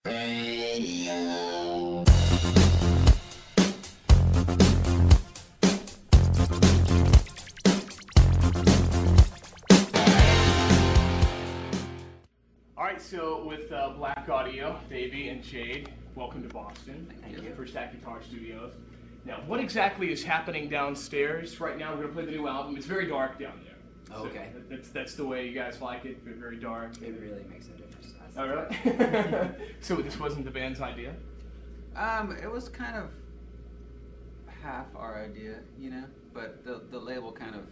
Alright, so with Blaqk Audio, Davey and Jade, welcome to Boston. Thank you. First Act Guitar Studios. Now, what exactly is happening downstairs right now? We're going to play the new album. It's very dark down there. Oh, okay. So that's the way you guys like it, very dark. It really makes a difference to us. Oh, really? So this wasn't the band's idea? It was kind of half our idea, you know, but the label kind of,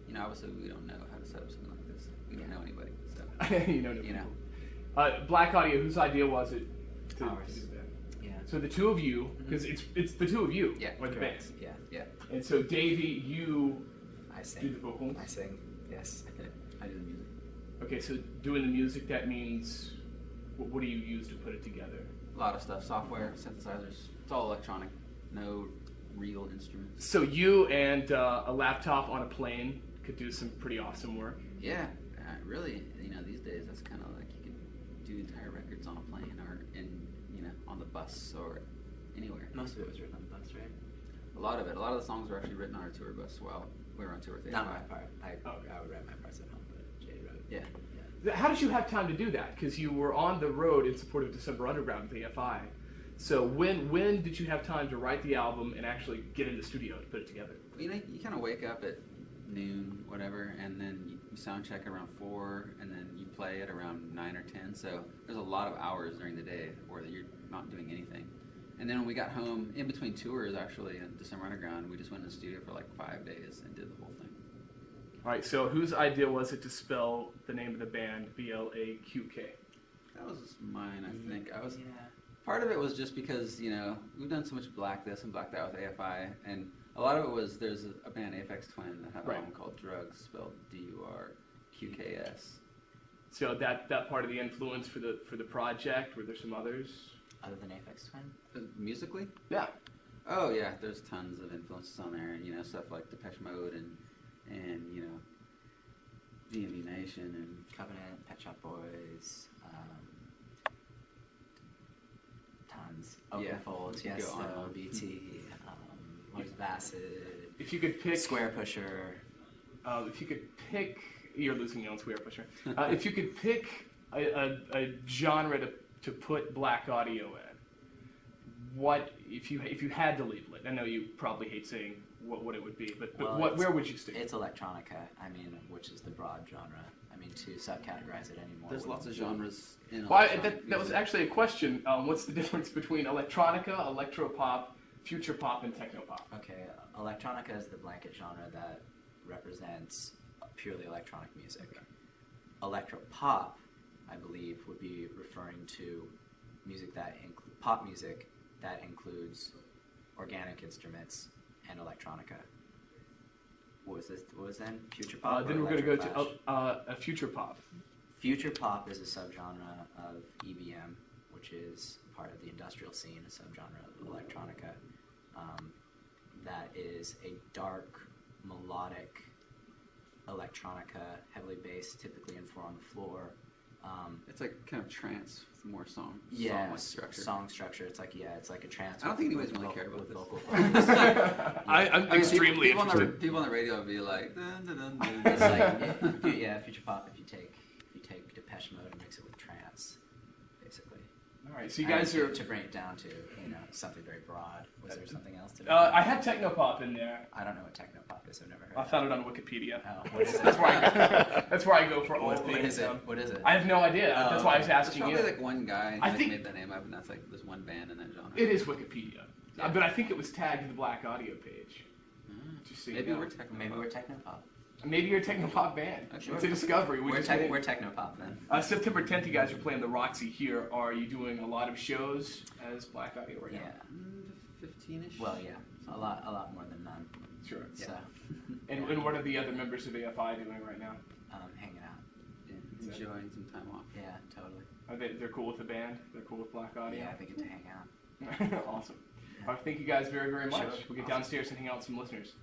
you know, obviously we don't know how to set up something like this. We don't know anybody, so. you know. Blaqk Audio, whose idea was it to Ours. do that? Yeah. So the two of you, because it's the two of you, Yeah, or the band. Yeah. Yeah. And so Davey, you I do sing. the vocals. I sing. Yes. I do the music. Okay, so doing the music, that means, what do you use to put it together? A lot of stuff, software, synthesizers, it's all electronic, no real instruments. So you and a laptop on a plane could do some pretty awesome work. Yeah, really, you know, these days that's kind of like you can do entire records on a plane or on the bus or anywhere. Most of it was written on the bus, right? A lot of the songs were actually written on our tour bus while we were on tour with Not AFI. my part. I would write my parts at home, but Jade wrote. Yeah. How did you have time to do that? Because you were on the road in support of December Underground with AFI. So when did you have time to write the album and actually get in the studio to put it together? You know, you kind of wake up at noon, whatever, and then you sound check around 4, and then you play at around 9 or 10. So there's a lot of hours during the day where you're not doing anything. And then when we got home, in between tours, actually, in December Underground, we just went in the studio for like 5 days and did the whole thing. All right, so whose idea was it to spell the name of the band Blaqk? That was mine, I think. Yeah. Part of it was just because, you know, we've done so much Blaqk this and Blaqk that with AFI, and a lot of it was there's a band, FNX Twin, that have an album called Drugs, spelled D-U-R-Q-K-S. So that part of the influence for the project, were there some others? Other than FNX Twin? Musically? Yeah. Oh, yeah, there's tons of influences on there, you know, stuff like Depeche Mode and you know, D&D Nation and Covenant, Pet Shop Boys, tons. Open Yeah. Folds, You could Yes, go on and though, on. BT, Mars of Acid, If you could pick, Square Pusher. if you could pick, you're losing me on Square Pusher. If you could pick a genre to put Blaqk Audio in, what if you had to label it? I know you probably hate saying what it would be, but Well, where would you stick? It's electronica, I mean, which is the broad genre. I mean, to subcategorize it anymore. there's lots of genres in Well, electronic that was music. actually a question. What's the difference between electronica, electropop, future pop, and technopop? Okay, electronica is the blanket genre that represents purely electronic music. Electropop, I believe, would be referring to music that pop music that includes organic instruments and electronica. What was this? What was then? Future pop. Then or we're going to go electroflash? to a future pop. Future pop is a subgenre of EBM, which is part of the industrial scene, a subgenre of electronica. That is a dark, melodic electronica, heavily based, typically in 4 on the floor. It's like kind of trance with more song structure. Song structure. It's like a trance. I don't think anybody's with really care about with this. vocal focus. I'm extremely people interested. people on the radio would be like, dun, dun, dun, dun, It's dun. like future pop. If you take Depeche Mode and mix it with trance, basically. All right, so you guys are. To bring it down to something very broad. Was there something else to? I have technopop in there. I don't know what technopop is. I've never heard. I found it on Wikipedia. Oh, what is it? That's where I go for all What things. is it? What is it? I have no idea. That's why I was There's asking probably you. like one guy I that think- made that name up, and that's like there's one band in that genre. It is Wikipedia, Yeah. but I think it was tagged to the Blaqk Audio page. Just so you Maybe know. we're techno. Maybe we're technopop. Maybe you're a technopop band. Sure. It's a discovery. We're just did it. technopop then. September 10th, you guys are playing the Roxy here. Are you doing a lot of shows as Blaqk Audio right Yeah. now? 15-ish. Well, yeah. A lot more than none. Sure. So, And what are the other members of AFI doing right now? hanging out. Yeah, enjoying some time off. Yeah, totally. Are they're cool with the band? They're cool with Blaqk Audio? Yeah, they get to hang out. Awesome. All right, thank you guys very, very much. Sure. We'll get Awesome. downstairs and hang out with some listeners.